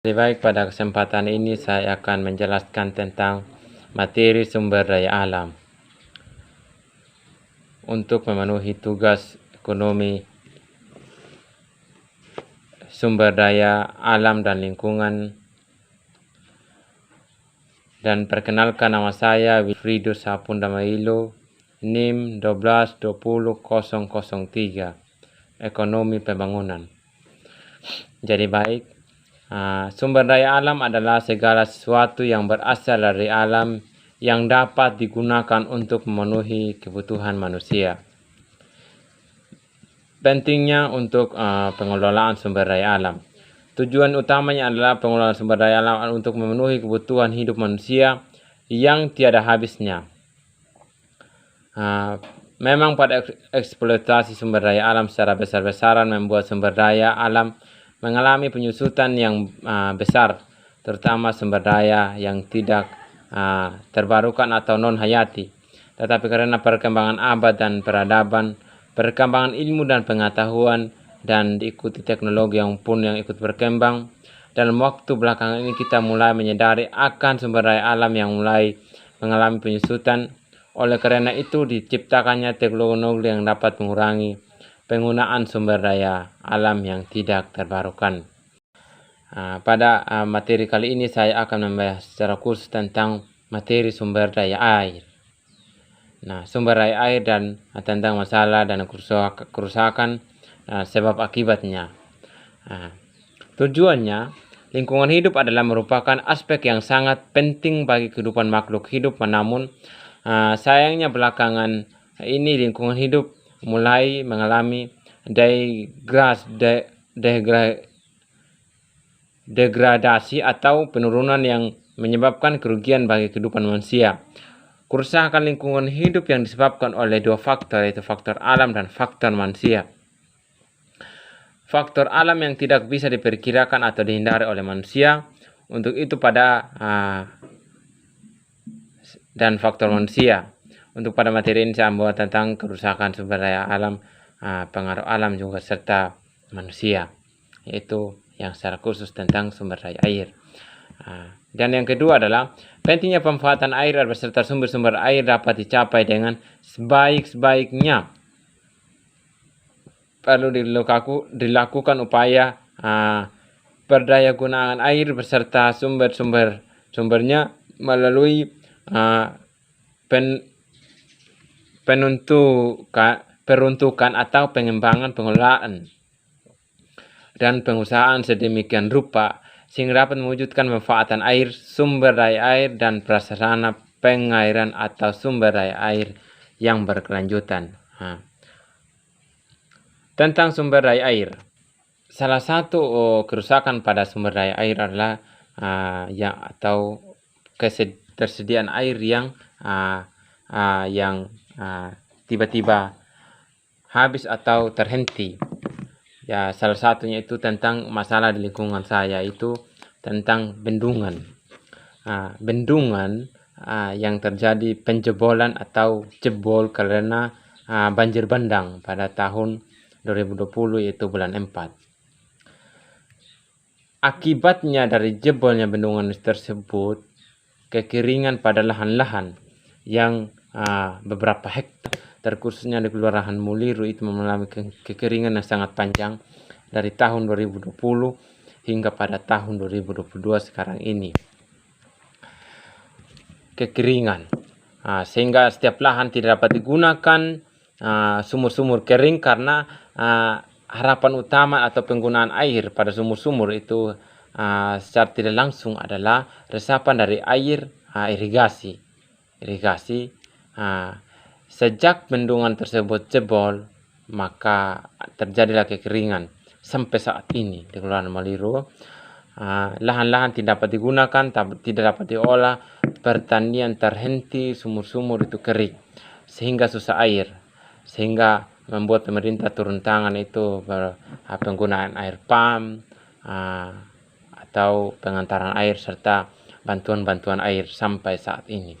Lebih baik pada kesempatan ini saya akan menjelaskan tentang materi sumber daya alam untuk memenuhi tugas ekonomi sumber daya alam dan lingkungan. Dan perkenalkan, nama saya Wilfrido Sapunda Mailo, NIM 1220003, Ekonomi Pembangunan. Jadi baik, sumber daya alam adalah segala sesuatu yang berasal dari alam yang dapat digunakan untuk memenuhi kebutuhan manusia. Pentingnya untuk pengelolaan sumber daya alam. Tujuan utamanya adalah pengelolaan sumber daya alam untuk memenuhi kebutuhan hidup manusia yang tiada habisnya. Memang pada eksploitasi sumber daya alam secara besar-besaran membuat sumber daya alam mengalami penyusutan yang besar, terutama sumber daya yang tidak terbarukan atau non-hayati. Tetapi karena perkembangan abad dan peradaban, perkembangan ilmu dan pengetahuan, dan diikuti teknologi yang ikut berkembang, dalam waktu belakangan ini kita mulai menyadari akan sumber daya alam yang mulai mengalami penyusutan. Oleh karena itu diciptakannya teknologi yang dapat mengurangi penggunaan sumber daya alam yang tidak terbarukan. Pada materi kali ini saya akan membahas secara khusus tentang materi sumber daya air. Sumber daya air dan tentang masalah dan kerusakan sebab akibatnya. Tujuannya, lingkungan hidup adalah merupakan aspek yang sangat penting bagi kehidupan makhluk hidup. Namun sayangnya belakangan ini lingkungan hidup mulai mengalami degradasi atau penurunan yang menyebabkan kerugian bagi kehidupan manusia. Kerusakan lingkungan hidup yang disebabkan oleh dua faktor, yaitu faktor alam dan faktor manusia. Faktor alam yang tidak bisa diperkirakan atau dihindari oleh manusia, untuk itu dan faktor manusia. Untuk pada materi ini saya membawa tentang kerusakan sumber daya alam, pengaruh alam juga serta manusia, yaitu yang secara khusus tentang sumber daya air. Dan yang kedua adalah pentingnya pemanfaatan air beserta sumber-sumber air dapat dicapai dengan sebaik-baiknya. Perlu dilakukan upaya berdaya gunaan air beserta sumbernya melalui peruntukan atau pengembangan pengelolaan dan pengusahaan sedemikian rupa sehingga dapat mewujudkan pemanfaatan air, sumber daya air, dan prasarana pengairan atau sumber daya air yang berkelanjutan. Tentang sumber daya air, salah satu kerusakan pada sumber daya air adalah ketersediaan air yang tiba-tiba habis atau terhenti. Ya, salah satunya itu tentang masalah di lingkungan saya, itu tentang bendungan. Bendungan yang terjadi penjebolan atau jebol karena banjir bandang pada tahun 2020, yaitu bulan 4. Akibatnya dari jebolnya bendungan tersebut, kekeringan pada lahan-lahan yang beberapa hektar, terkhususnya di Kelurahan Muliro, itu mengalami kekeringan yang sangat panjang dari tahun 2020 hingga pada tahun 2022 sekarang ini. Kekeringan sehingga setiap lahan tidak dapat digunakan, sumur-sumur kering karena harapan utama atau penggunaan air pada sumur-sumur itu secara tidak langsung adalah resapan dari air irigasi. Sejak bendungan tersebut jebol, maka terjadilah kekeringan sampai saat ini di Kelurahan Muliro. Lahan-lahan tidak dapat digunakan, tidak dapat diolah, pertanian terhenti, sumur-sumur itu kering sehingga susah air, sehingga membuat pemerintah turun tangan itu penggunaan air pump atau pengantaran air serta bantuan-bantuan air sampai saat ini.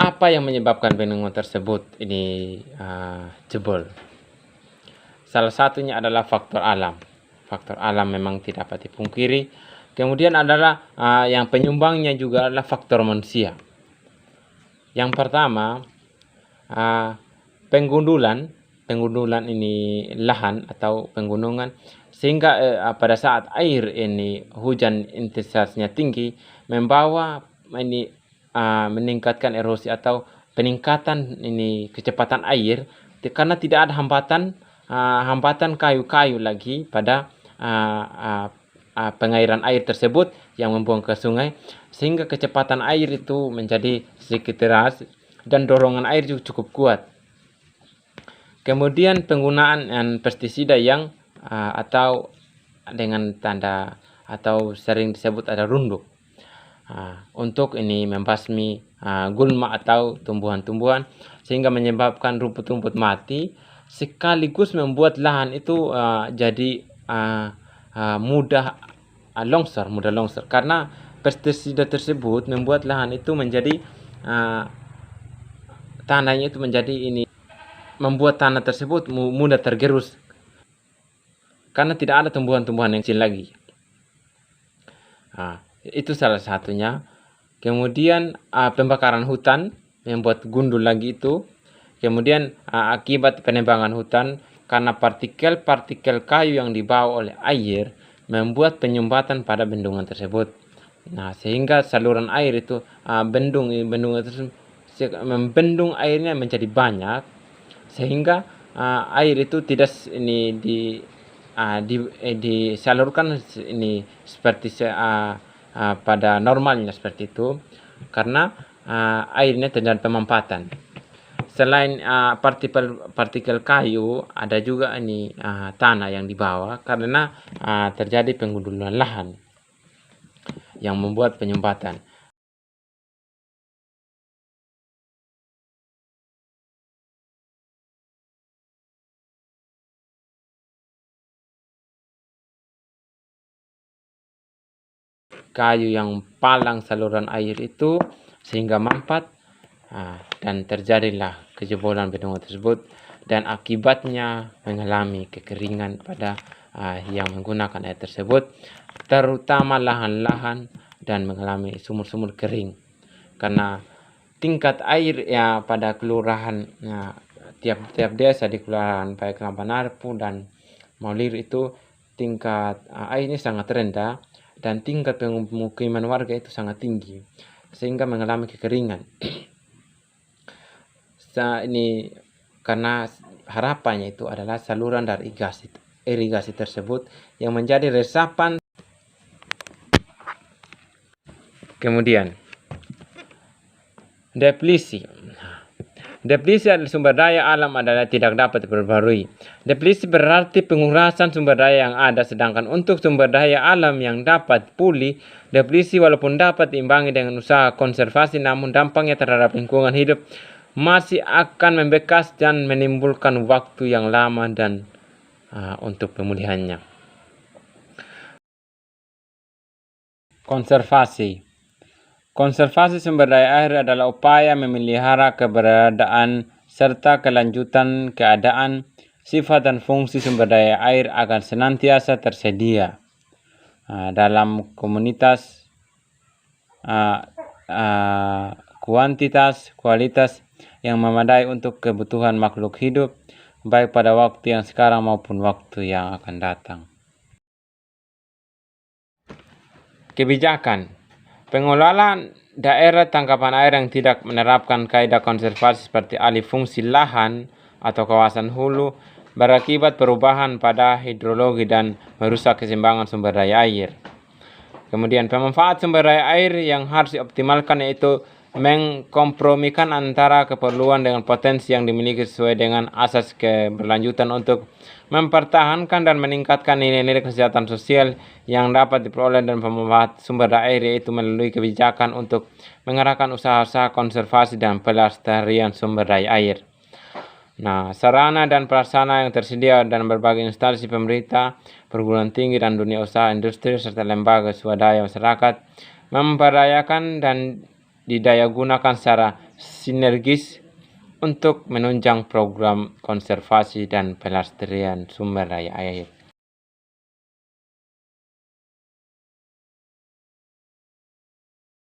Apa yang menyebabkan bendungan tersebut ini jebol? salah satunya adalah faktor alam. Faktor alam memang tidak dapat dipungkiri. Kemudian adalah yang penyumbangnya juga adalah faktor manusia. Yang pertama, penggundulan ini lahan atau penggunungan, sehingga pada saat air ini hujan intensitasnya tinggi membawa ini meningkatkan erosi atau peningkatan ini kecepatan air, karena tidak ada hambatan kayu-kayu lagi pada pengairan air tersebut yang membuang ke sungai, sehingga kecepatan air itu menjadi sedikit deras dan dorongan air juga cukup kuat. Kemudian penggunaan pestisida yang atau dengan tanda atau sering disebut ada runduk untuk ini membasmi gulma atau tumbuhan-tumbuhan, sehingga menyebabkan rumput-rumput mati, sekaligus membuat lahan itu jadi mudah longsor karena pestisida tersebut membuat lahan itu menjadi tanahnya itu menjadi ini, membuat tanah tersebut mudah tergerus karena tidak ada tumbuhan-tumbuhan yang kecil lagi. Itu salah satunya. Kemudian pembakaran hutan membuat gundul lagi itu. Kemudian akibat penebangan hutan, karena partikel-partikel kayu yang dibawa oleh air membuat penyumbatan pada bendungan tersebut. Sehingga saluran air itu bendung tersebut membendung airnya menjadi banyak, sehingga air itu tidak ini disalurkan ini seperti pada normalnya seperti itu, karena airnya terjadi pemampatan. Selain partikel kayu, ada juga ini tanah yang dibawa karena terjadi penggundulan lahan yang membuat penyumbatan. Kayu yang palang saluran air itu sehingga mampat, dan terjadilah kejebolan bendungan tersebut, dan akibatnya mengalami kekeringan pada yang menggunakan air tersebut, terutama lahan-lahan, dan mengalami sumur-sumur kering karena tingkat air pada kelurahan tiap desa di kelurahan baik Lampanarpu dan Maulir itu tingkat airnya sangat rendah dan tingkat pemukiman warga itu sangat tinggi, sehingga mengalami kekeringan. Ini karena harapannya itu adalah saluran dari irigasi tersebut yang menjadi resapan. Kemudian deplisi adalah sumber daya alam adalah tidak dapat diperbarui. Deplisi berarti pengurasan sumber daya yang ada, sedangkan untuk sumber daya alam yang dapat pulih, deplisi walaupun dapat diimbangi dengan usaha konservasi, namun dampaknya terhadap lingkungan hidup masih akan membekas dan menimbulkan waktu yang lama dan untuk pemulihannya. Konservasi sumber daya air adalah upaya memelihara keberadaan serta kelanjutan keadaan, sifat dan fungsi sumber daya air agar senantiasa tersedia dalam komunitas, kuantitas, kualitas yang memadai untuk kebutuhan makhluk hidup, baik pada waktu yang sekarang maupun waktu yang akan datang. Kebijakan pengelolaan daerah tangkapan air yang tidak menerapkan kaidah konservasi seperti alih fungsi lahan atau kawasan hulu berakibat perubahan pada hidrologi dan merusak keseimbangan sumber daya air. Kemudian pemanfaat sumber daya air yang harus dioptimalkan yaitu mengkompromikan antara keperluan dengan potensi yang dimiliki sesuai dengan asas keberlanjutan untuk mempertahankan dan meningkatkan nilai-nilai kesejahteraan sosial yang dapat diperoleh dan pemanfaat sumber daya air, yaitu melalui kebijakan untuk mengarahkan usaha-usaha konservasi dan pelestarian sumber daya air. Sarana dan prasarana yang tersedia dan berbagai instansi pemerintah, perguruan tinggi dan dunia usaha, industri serta lembaga swadaya masyarakat memberdayakan dan didaya gunakan secara sinergis untuk menunjang program konservasi dan pelestarian sumber daya air.